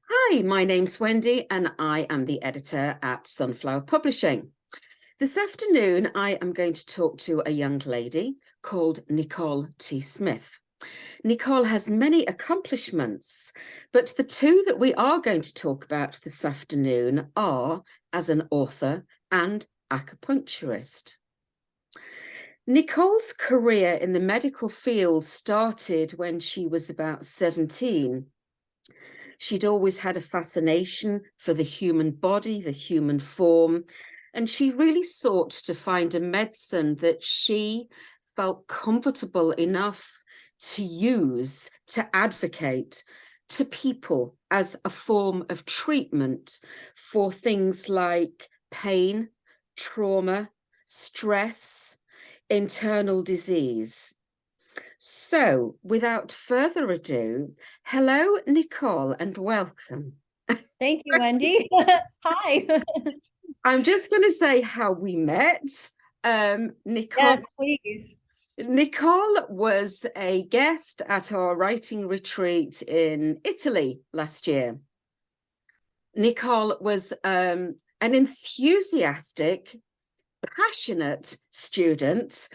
Hi, my name's Wendy and I am the editor at Sunflower Publishing. This afternoon, I am going to talk to a young lady called Nicole T. Smith. Nicole has many accomplishments, but the two that we are going to talk about this afternoon are as an author and acupuncturist. Nicole's career in the medical field started when she was about 17. She'd always had a fascination for the human body, the human form, and she really sought to find a medicine that she felt comfortable enough to use, to advocate to people as a form of treatment for things like pain, trauma, stress, internal disease. So, without further ado, hello, Nicole, and welcome. Thank you, Wendy. Hi. I'm just going to say how we met. Nicole, Yes, please. Nicole was a guest at our writing retreat in Italy last year. Nicole was an enthusiastic, passionate student.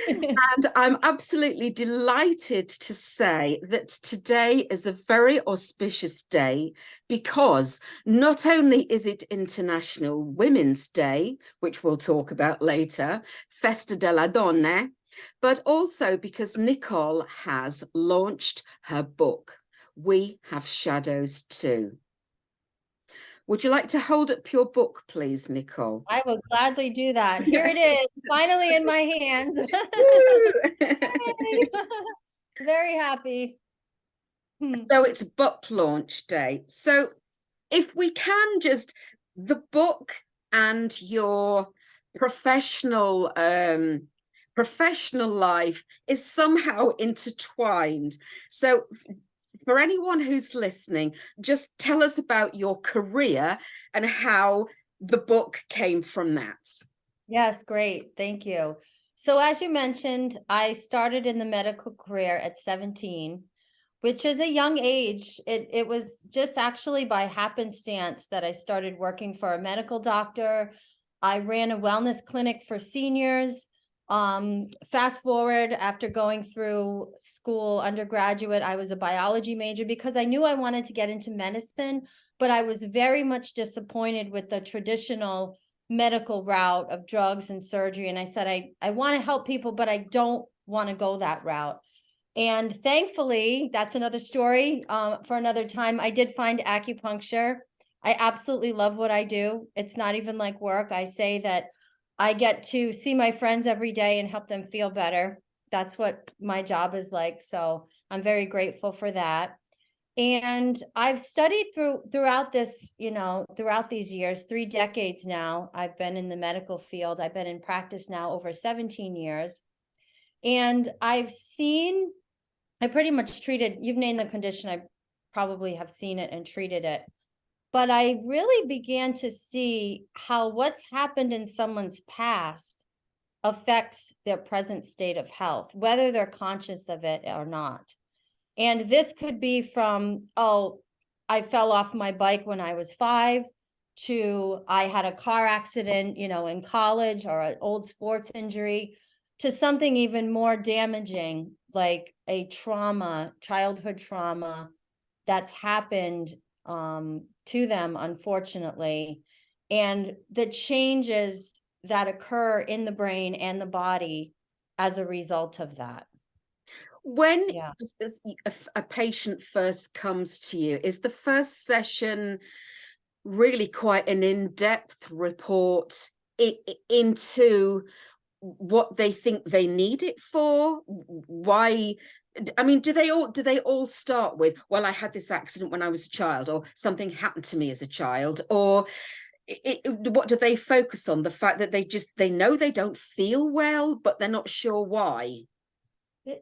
And I'm absolutely delighted to say that today is a very auspicious day because not only is it International Women's Day, which we'll talk about later, Festa della Donne, but also because Nicole has launched her book, We Have Shadows Too. Would you like to hold up your book, please, Nicole? I will gladly do that. Here it is, finally in my hands. Very happy. So it's book launch day. So if we can just, the book and your professional professional life is somehow intertwined. So for anyone who's listening, just tell us about your career and how the book came from that. Yes, great. Thank you. So as you mentioned, I started in the medical career at 17, which is a young age. It was just actually by happenstance that I started working for a medical doctor. I ran a wellness clinic for seniors. Fast forward, after going through school, undergraduate, I was a biology major because I knew I wanted to get into medicine, but I was very much disappointed with the traditional medical route of drugs and surgery. And I said, I want to help people, but I don't want to go that route. And thankfully, that's another story for another time. I did find acupuncture. I absolutely love what I do. It's not even like work. I say that I get to see my friends every day and help them feel better. That's what my job is like. So I'm very grateful for that. And I've studied throughout this, throughout these years, 3 decades now, I've been in the medical field. I've been in practice now over 17 years. And I pretty much treated, you've named the condition, I probably have seen it and treated it. But I really began to see how what's happened in someone's past affects their present state of health, whether they're conscious of it or not. And this could be from, oh, I fell off my bike when I was 5, to I had a car accident, in college, or an old sports injury, to something even more damaging, like a trauma, childhood trauma that's happened to them, unfortunately. And the changes that occur in the brain and the body as a result of that. When a patient first comes to you, is the first session really quite an in-depth report into what they think they need it for? Why? I mean, do they all start with, well, I had this accident when I was a child, or something happened to me as a child, or what do they focus on? The fact that they know they don't feel well, but they're not sure why.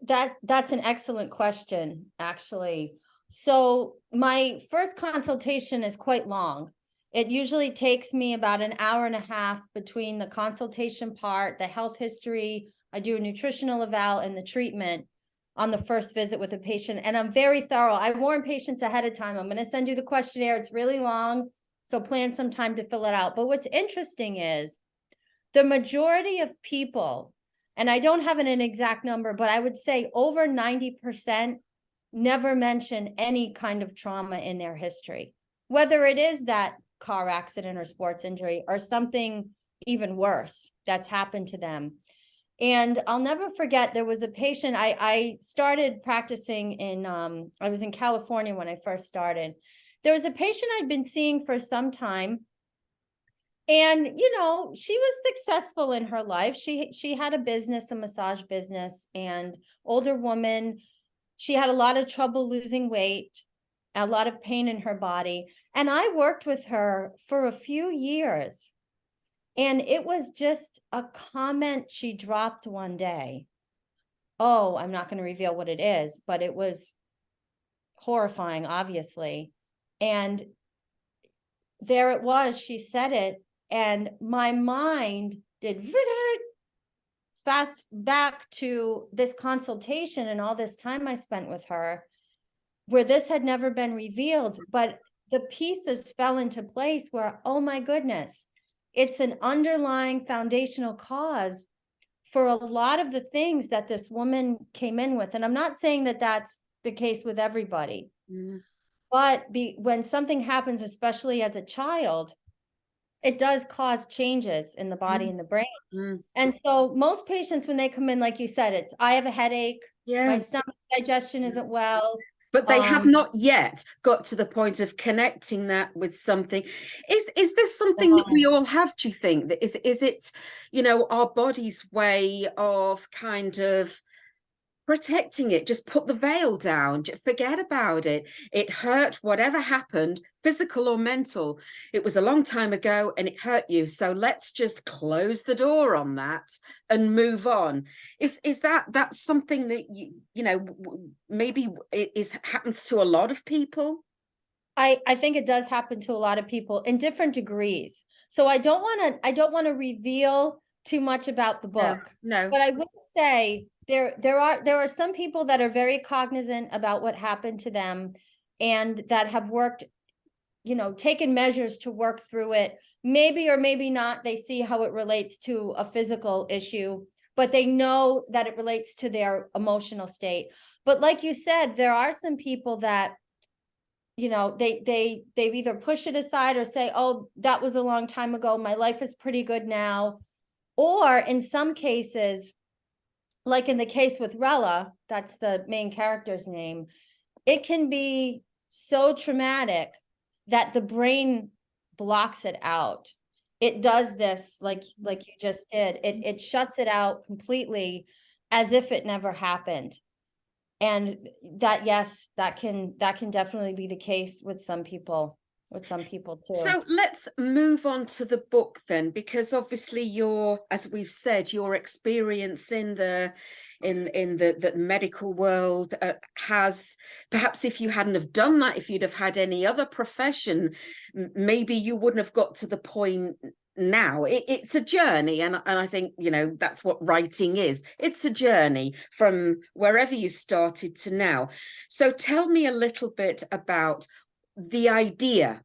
That's an excellent question, actually. So my first consultation is quite long. It usually takes me about an hour and a half between the consultation part, the health history, I do a nutritional eval, and the treatment. on the first visit with a patient. And I'm very thorough. I warn patients ahead of time. I'm going to send you the questionnaire. It's really long, so plan some time to fill it out. But what's interesting is the majority of people, and I don't have an exact number, but I would say over 90% never mention any kind of trauma in their history, whether it is that car accident or sports injury or something even worse that's happened to them. And I'll never forget, there was a patient, I started practicing in, I was in California when I first started. There was a patient I'd been seeing for some time. And, you know, she was successful in her life. She had a business, a massage business, and older woman. She had a lot of trouble losing weight, a lot of pain in her body. And I worked with her for a few years. And it was just a comment she dropped one day. Oh, I'm not going to reveal what it is, but it was horrifying, obviously. And there it was, she said it, and my mind did fast back to this consultation and all this time I spent with her, where this had never been revealed, but the pieces fell into place where, oh my goodness, it's an underlying foundational cause for a lot of the things that this woman came in with. And I'm not saying that that's the case with everybody, but when something happens, especially as a child, it does cause changes in the body and the brain. And so most patients, when they come in, like you said, it's, I have a headache, my stomach digestion isn't well. But they have not yet got to the point of connecting that with something. Is this something that we all have, do you think? That is it, you know, our body's way of kind of protecting it? Just put the veil down, forget about it. It hurt, whatever happened, physical or mental. It was a long time ago and it hurt you, so let's just close the door on that and move on. Is that's something that you know, maybe it is happens to a lot of people? I think it does happen to a lot of people in different degrees. So I don't want to reveal too much about the book. No. But I will say there are some people that are very cognizant about what happened to them and that have worked, you know, taken measures to work through it. Maybe or maybe not, they see how it relates to a physical issue, but they know that it relates to their emotional state. But like you said, there are some people that, you know, they either push it aside or say, oh, that was a long time ago, my life is pretty good now. Or in some cases, like in the case with Rella, that's the main character's name, it can be so traumatic that the brain blocks it out. It does this like you just did. It shuts it out completely as if it never happened. And that, yes, that can definitely be the case with some people too. So let's move on to the book then, because obviously your, as we've said, your experience in the medical world has, perhaps if you hadn't have done that, if you'd have had any other profession, maybe you wouldn't have got to the point now. It's a journey, and I think, you know, that's what writing is. It's a journey from wherever you started to now. So tell me a little bit about the idea.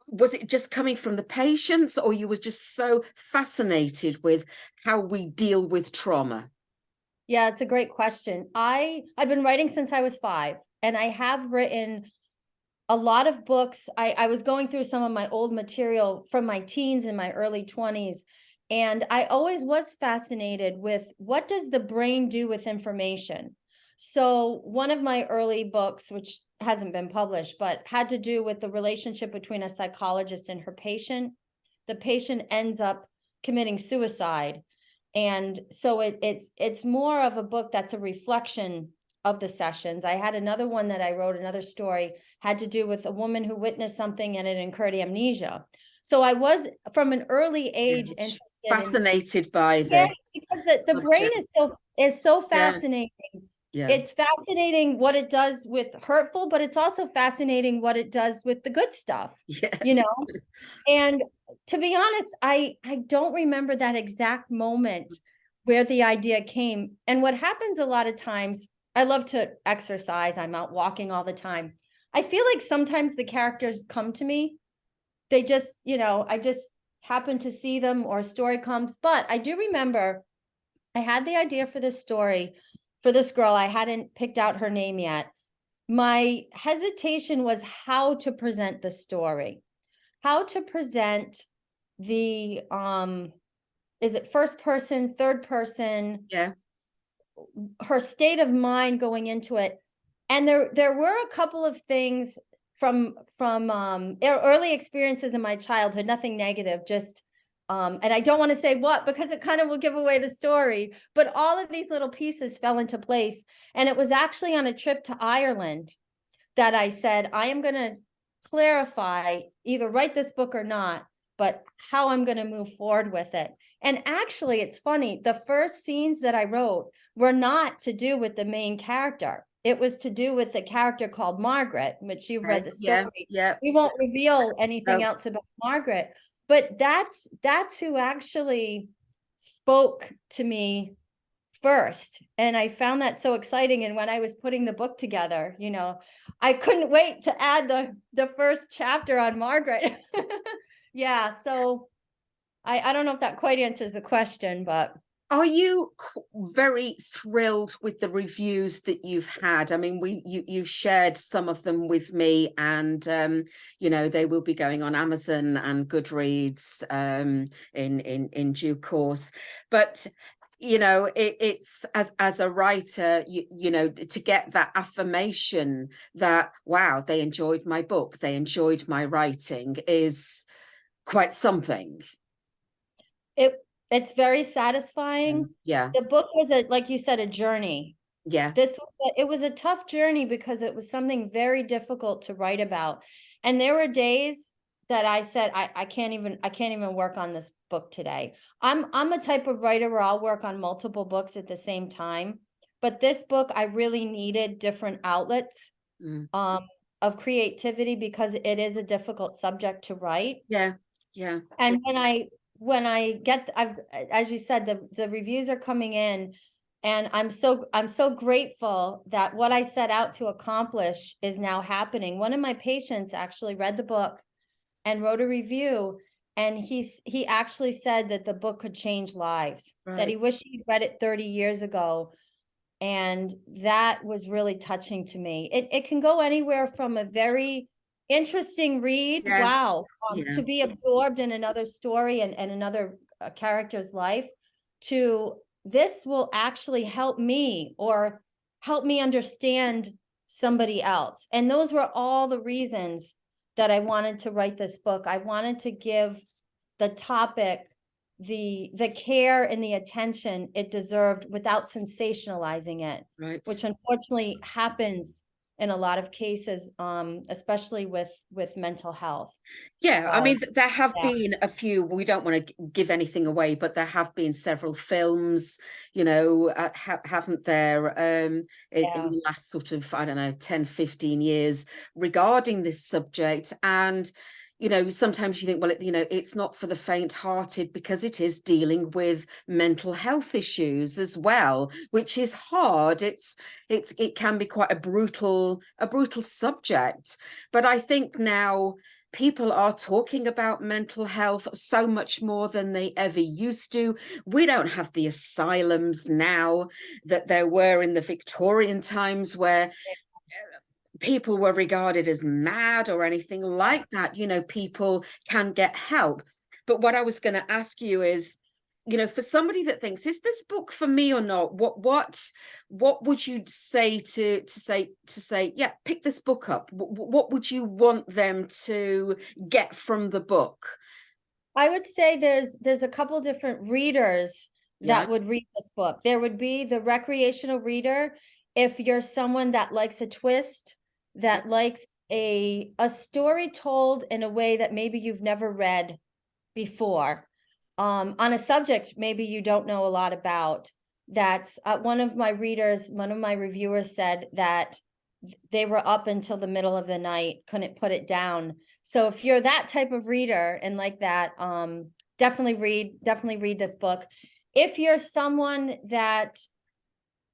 Was it just coming from the patients, or you were just so fascinated with how we deal with trauma? Yeah, it's a great question. I've been writing since I was 5, and I have written a lot of books. I was going through some of my old material from my teens and my early 20s, and I always was fascinated with what does the brain do with information. So one of my early books, which hasn't been published, but had to do with the relationship between a psychologist and her patient. The patient ends up committing suicide. And so it's more of a book that's a reflection of the sessions. I had another one that I wrote, another story, had to do with a woman who witnessed something and it incurred amnesia. So I was from an early age interested, fascinated by this. this. Because the brain is so fascinating. Yeah. It's fascinating what it does with hurtful, but it's also fascinating what it does with the good stuff. Yes. You know? And to be honest, I don't remember that exact moment where the idea came. And what happens a lot of times, I love to exercise. I'm out walking all the time. I feel like sometimes the characters come to me. They just, I just happen to see them or a story comes. But I do remember I had the idea for this story for this girl. I hadn't picked out her name yet. My hesitation was how to present the story, how to present the, is it first person, third person, Yeah. her state of mind going into it. And there were a couple of things from early experiences in my childhood, nothing negative, just and I don't want to say what because it kind of will give away the story, but all of these little pieces fell into place. And it was actually on a trip to Ireland that I said, I am going to clarify, either write this book or not, but how I'm going to move forward with it. And actually, it's funny, the first scenes that I wrote were not to do with the main character. It was to do with the character called Margaret, which you've read the Yeah. story. Yeah. We won't reveal anything No. else about Margaret, but that's who actually spoke to me first. And I found that so exciting. And when I was putting the book together, I couldn't wait to add the first chapter on Margaret. Yeah, so I don't know if that quite answers the question, but Are you very thrilled with the reviews that you've had? I mean, you've shared some of them with me, and they will be going on Amazon and Goodreads in due course. But it's as a writer, to get that affirmation that, wow, they enjoyed my book, they enjoyed my writing, is quite something. it's very satisfying. Yeah. The book was like you said, a journey. Yeah. It was a tough journey because it was something very difficult to write about. And there were days that I said, I can't even work on this book today. I'm a type of writer where I'll work on multiple books at the same time. But this book, I really needed different outlets of creativity because it is a difficult subject to write. Yeah. Yeah. And when I get, as you said, the reviews are coming in, and I'm so grateful that what I set out to accomplish is now happening. One of my patients actually read the book and wrote a review, and he actually said that the book could change lives, that he Right. wished he'd read it 30 years ago. And that was really touching to me. It can go anywhere from a very interesting read, Yeah. wow, Yeah. to be absorbed in another story and another character's life, to this will actually help me or help me understand somebody else. And those were all the reasons that I wanted to write this book. I wanted to give the topic the care and the attention it deserved without sensationalizing it, Right. which unfortunately happens in a lot of cases, especially with mental health. Yeah, I So mean, there have yeah, been a few, we don't want to give anything away, but there have been several films, haven't there, in yeah, the last sort of, I don't know, 10, 15 years regarding this subject. And, sometimes you think, well, it's not for the faint-hearted because it is dealing with mental health issues as well, which is hard. It can be quite a brutal subject. But I think now people are talking about mental health so much more than they ever used to. We don't have the asylums now that there were in the Victorian times, where people were regarded as mad or anything like that. People can get help. But what I was going to ask you is, for somebody that thinks, is this book for me or not? What would you say to say, yeah, pick this book up? What would you want them to get from the book? I would say there's a couple different readers Yeah. that would read this book. There would be the recreational reader. If you're someone that likes a twist, that likes a story told in a way that maybe you've never read before, on a subject maybe you don't know a lot about. That's one of my reviewers said that they were up until the middle of the night, couldn't put it down. So if you're that type of reader and like that, definitely read this book. If you're someone that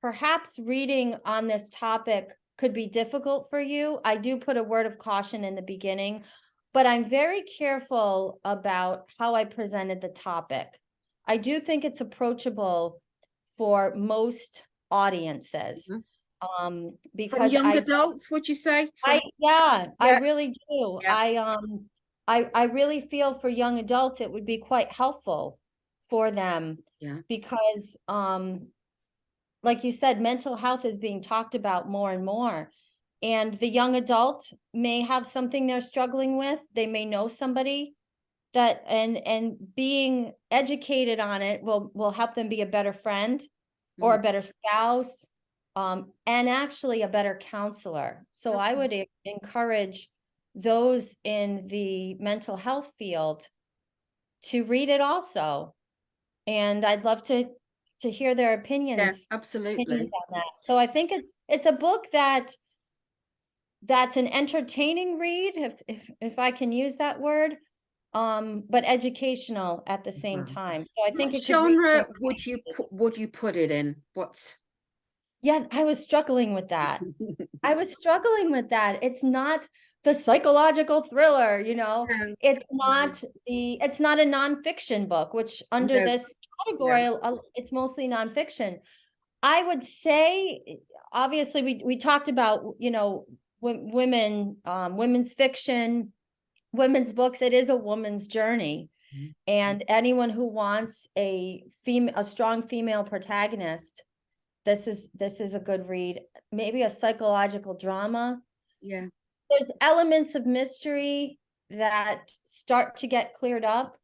perhaps reading on this topic could be difficult for you. I do put a word of caution in the beginning, but I'm very careful about how I presented the topic. I do think it's approachable for most audiences. From Because young adults, would you say? I Yeah. really do. Yeah. I really feel for young adults, it would be quite helpful for them. Yeah. Because, like you said, mental health is being talked about more and more. And the young adult may have something they're struggling with. They may know somebody that, and being educated on it will help them be a better friend or a better spouse, and actually a better counselor. So I would encourage those in the mental health field to read it also. And I'd love to hear their Yeah, opinions absolutely. on that. So I think it's a book that's an entertaining read, if I can use that word, but educational at the same time. So I think What it could reach genre both. would you put it in? What's Yeah, I was struggling with that. It's not the psychological thriller, No, it's no, not a nonfiction book, which under no, this no. category, it's mostly nonfiction. I would say, obviously, we talked about, women, women's fiction, women's books. It is a woman's journey. And anyone who wants a strong female protagonist, this is a good read. Maybe a psychological drama. Yeah. There's elements of mystery that start to get cleared up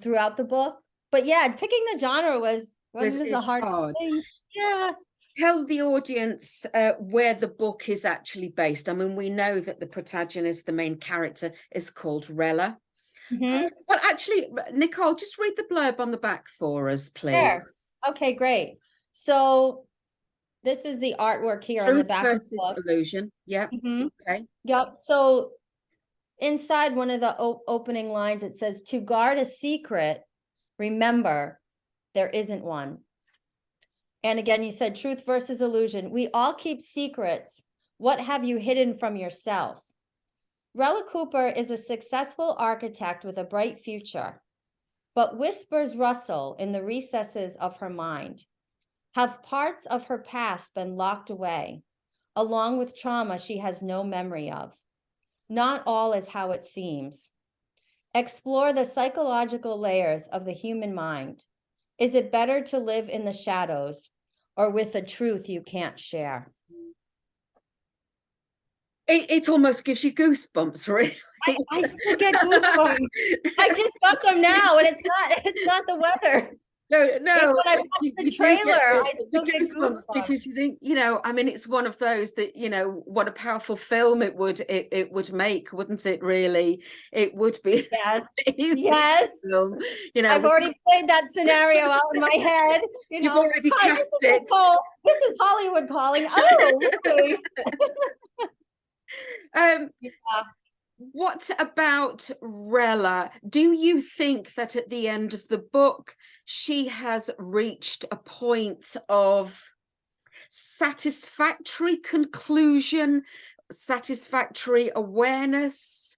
throughout the book. But yeah, picking the genre was the It's hard hard. thing. Yeah. Tell the audience where the book is actually based. I mean, we know that the protagonist, the main character, is called Rella. Well, actually, Nicole, just read the blurb on the back for us, There. please. Okay, great. So this is the artwork here on the Truth back of the versus book. illusion. Yep. Okay. Yep. So inside one of the opening lines, it says, "To guard a secret, remember, there isn't one." And again, you said truth versus illusion. We all keep secrets. What have you hidden from yourself? Rella Cooper is a successful architect with a bright future, but whispers rustle in the recesses of her mind. Have parts of her past been locked away, along with trauma she has no memory of? Not all is how it seems. Explore the psychological layers of the human mind. Is it better to live in the shadows or with the truth you can't share? It almost gives you goosebumps, really. I still get goosebumps. I just got them now, and it's not the weather. No, When I watch the you do trailer, get I the still get goosebumps goosebumps. because you think, I mean, it's one of those that, what a powerful film it would make, wouldn't it, really? It would be Yes. an amazing Yes. film, I've already played that scenario out in my head. You've already Hi, cast this is it. Nicole. This is Hollywood calling. Oh, really? Um, Yeah. What about Rella? Do you think that at the end of the book, she has reached a point of satisfactory conclusion, satisfactory awareness?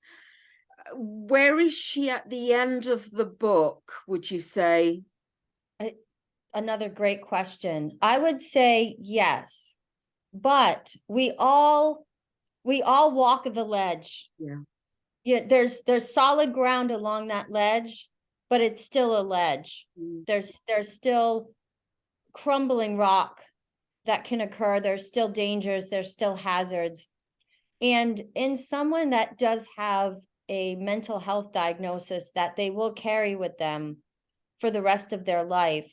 Where is she at the end of the book, would you say? Another great question. I would say yes, but we all walk the ledge. Yeah. Yeah, there's solid ground along that ledge, but it's still a ledge. There's still crumbling rock that can occur. There's still dangers, there's still hazards. And in someone that does have a mental health diagnosis that they will carry with them for the rest of their life,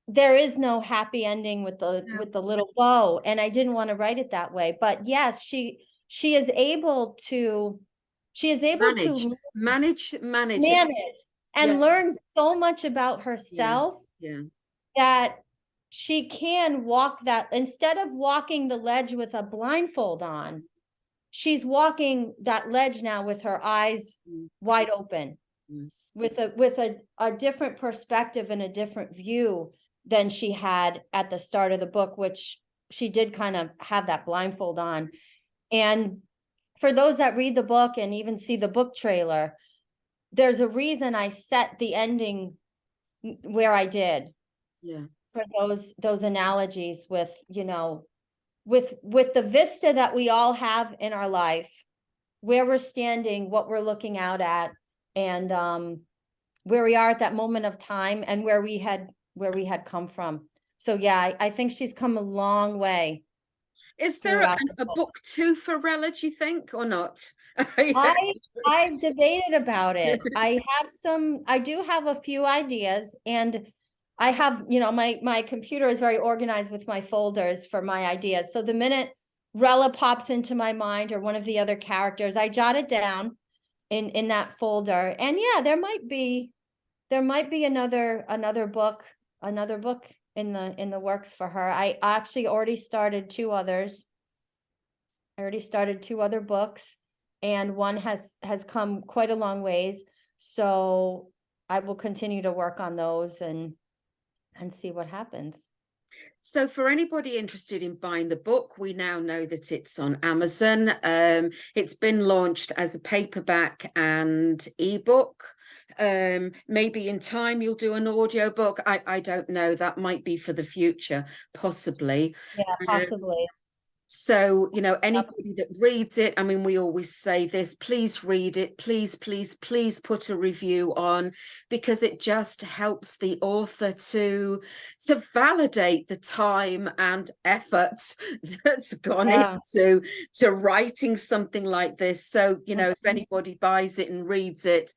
there is no happy ending with the little bow. And I didn't want to write it that way. But yes, she is able to manage and learn so much about herself that she can walk that, instead of walking the ledge with a blindfold on, she's walking that ledge now with her eyes wide open, with a different perspective and a different view than she had at the start of the book, which she did kind of have that blindfold on. And for those that read the book and even see the book trailer, there's a reason I set the ending where I did. Yeah. For those analogies with, with the vista that we all have in our life, where we're standing, what we're looking out at, and where we are at that moment of time, and where we had come from. So yeah, I think she's come a long way. Is there a book 2 for Rella, do you think, or not? I've debated about it. I do have a few ideas, and I have, my computer is very organized with my folders for my ideas. So the minute Rella pops into my mind, or one of the other characters, I jot it down in that folder. And yeah, there might be another book in the works for her. I actually already started two others. I already started two other books, and one has come quite a long ways. So I will continue to work on those and see what happens. So for anybody interested in buying the book, we now know that it's on Amazon. It's been launched as a paperback and ebook. Maybe in time you'll do an audiobook. I don't know. That might be for the future, possibly. Yeah, possibly. So, anybody that reads it, I mean, we always say this, please read it, please, please, please put a review on, because it just helps the author to validate the time and effort that's gone into writing something like this. So, if anybody buys it and reads it,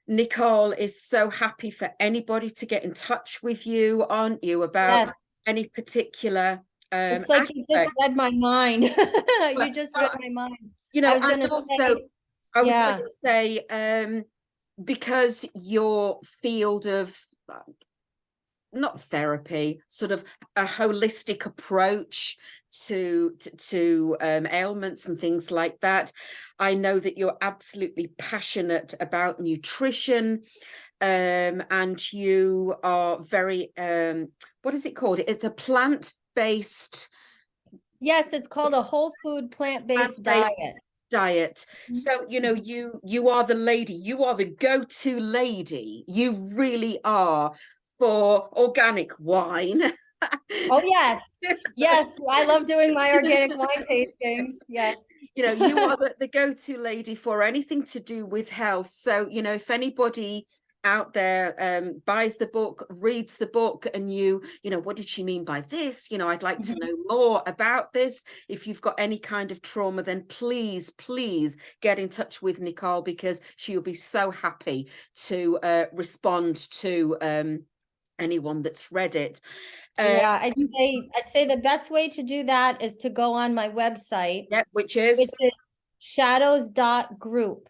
Nicole is so happy for anybody to get in touch with you, aren't you, about any particular it's like you just read my mind. You just read my mind. I was going to say, because your field of not therapy, sort of a holistic approach to ailments and things like that, I know that you're absolutely passionate about nutrition. And you are very what is it called? It's a plant-based. Yes, it's called a whole food plant-based diet. So you are the lady, you are the go-to lady, you really are, for organic wine. Oh yes, I love doing my organic wine tastings. Yes. You are the go-to lady for anything to do with health. So if anybody out there buys the book, reads the book, and what did she mean by this, I'd like to know more about this. If you've got any kind of trauma, then please get in touch with Nicole, because she'll be so happy to respond to anyone that's read it. Yeah, I'd say the best way to do that is to go on my website, which is shadows.group.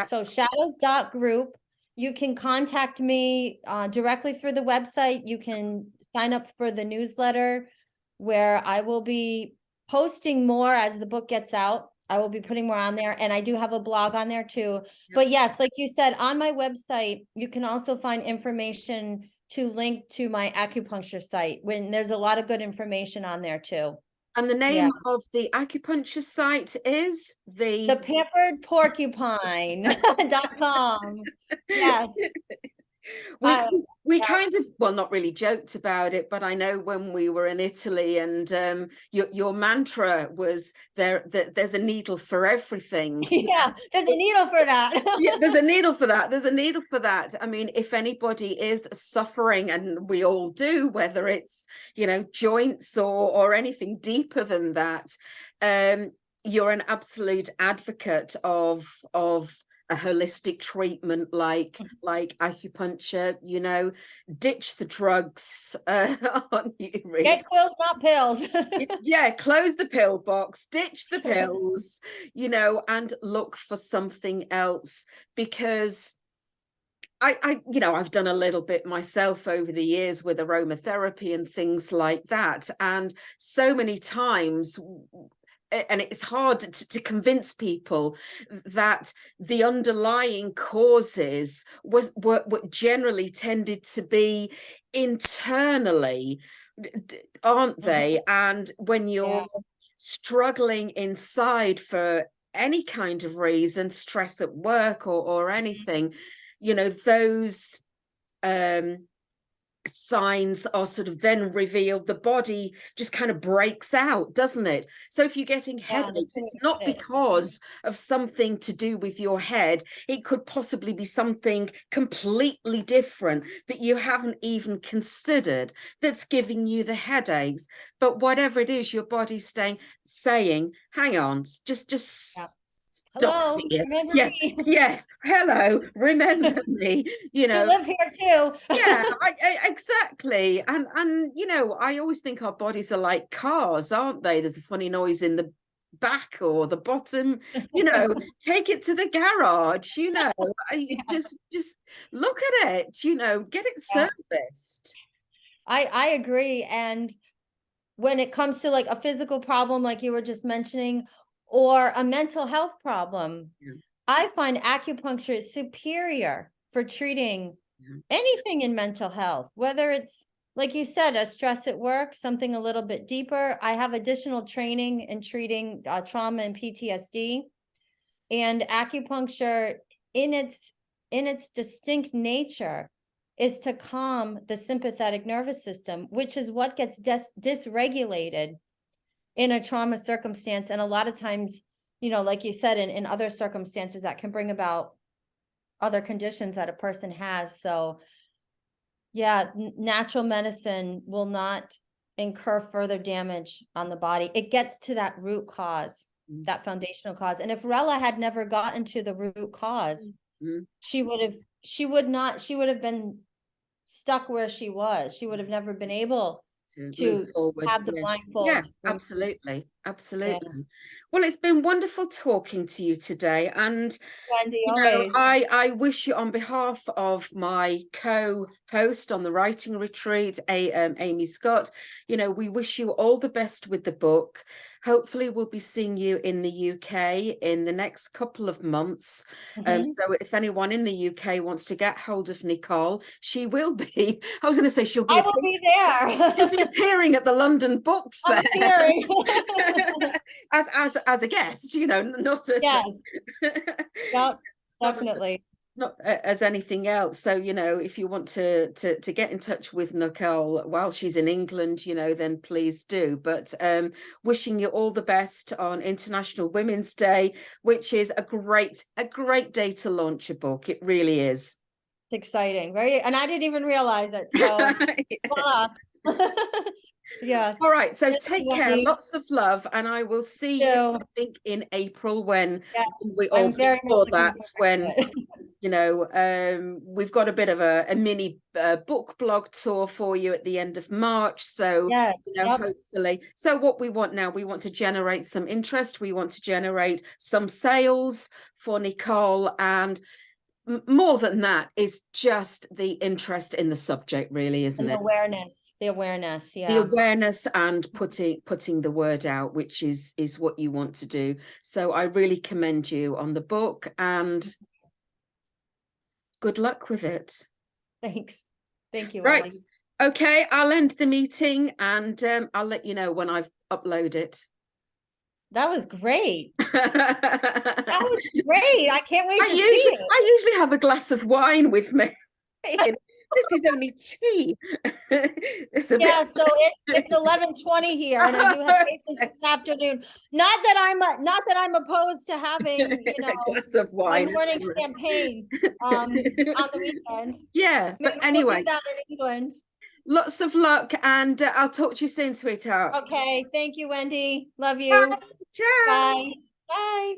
So shadows.group. You can contact me directly through the website. You can sign up for the newsletter, where I will be posting more as the book gets out. I will be putting more on there, and I do have a blog on there too. But yes, like you said, on my website, you can also find information to link to my acupuncture site, when there's a lot of good information on there too. And the name of the acupuncture site is the pamperedporcupine.com. Yes. We kind of, well, not really joked about it, but I know when we were in Italy, and your mantra was there's a needle for everything. Yeah, there's a needle for that. Yeah, there's a needle for that. There's a needle for that. I mean, if anybody is suffering, and we all do, whether it's joints or anything deeper than that, you're an absolute advocate of a holistic treatment like acupuncture. Ditch the drugs on you, really. Get quills, not pills. Yeah, close the pill box, ditch the pills, and look for something else, because I've done a little bit myself over the years with aromatherapy and things like that, and so many times and it's hard to convince people that the underlying causes were generally tended to be internally, aren't they? And when you're struggling inside for any kind of reason, stress at work or anything, those signs are sort of then revealed, the body just kind of breaks out, doesn't it? So if you're getting headaches, it's not because of something to do with your head. It could possibly be something completely different that you haven't even considered that's giving you the headaches. But whatever it is, your body's saying, hang on, just hello, remember me. Yes, hello, remember me. You live here too. Yeah, exactly. And I always think our bodies are like cars, aren't they? There's a funny noise in the back or the bottom, take it to the garage, just look at it, get it serviced. I agree. And when it comes to like a physical problem, like you were just mentioning, or a mental health problem, I find acupuncture is superior for treating anything in mental health, whether it's, like you said, a stress at work, something a little bit deeper. I have additional training in treating trauma and PTSD, and acupuncture in its distinct nature is to calm the sympathetic nervous system, which is what gets dysregulated in a trauma circumstance. And a lot of times, like you said, in other circumstances that can bring about other conditions that a person has. So yeah, natural medicine will not incur further damage on the body. It gets to that root cause, that foundational cause. And if Rella had never gotten to the root cause, she would have been stuck where she was. She would have never been able to have the blindfold. Yeah, absolutely. Well, it's been wonderful talking to you today, and Wendy, always. I wish you, on behalf of my co-host on the writing retreat, Amy Scott, we wish you all the best with the book. Hopefully we'll be seeing you in the UK in the next couple of months. So if anyone in the UK wants to get hold of Nicole, she will be, I was going to say I will be there. She'll be appearing at the London Book Fair. as a guest, not as yep, definitely. Not as anything else. So if you want to get in touch with Nicole while she's in England, then please do. But wishing you all the best on International Women's Day, which is a great day to launch a book. It really is. It's exciting, right? And I didn't even realize it. So voila. Yeah. All right, so take care, lots of love, and I will see you, I think, in April, when we all before that, when we've got a bit of a mini book blog tour for you at the end of March. So hopefully. So what we want now, we want to generate some interest, we want to generate some sales for Nicole, and more than that is just the interest in the subject, really, isn't it? The awareness, the awareness, and putting the word out, which is what you want to do. So I really commend you on the book, and good luck with it. Thanks. Thank you. Right. Wendy. Okay, I'll end the meeting, and I'll let you know when I've uploaded it. That was great. That was great. I can't wait to see it. I usually have a glass of wine with me. This is only tea. So it's 11:20 here, and I do have this afternoon. Not that I'm opposed to having a glass of wine, morning champagne on the weekend. Yeah, but maybe anyway, we'll do that in England. Lots of luck, and I'll talk to you soon, sweetheart. Okay, thank you, Wendy. Love you. Bye. Ciao. Bye. Bye.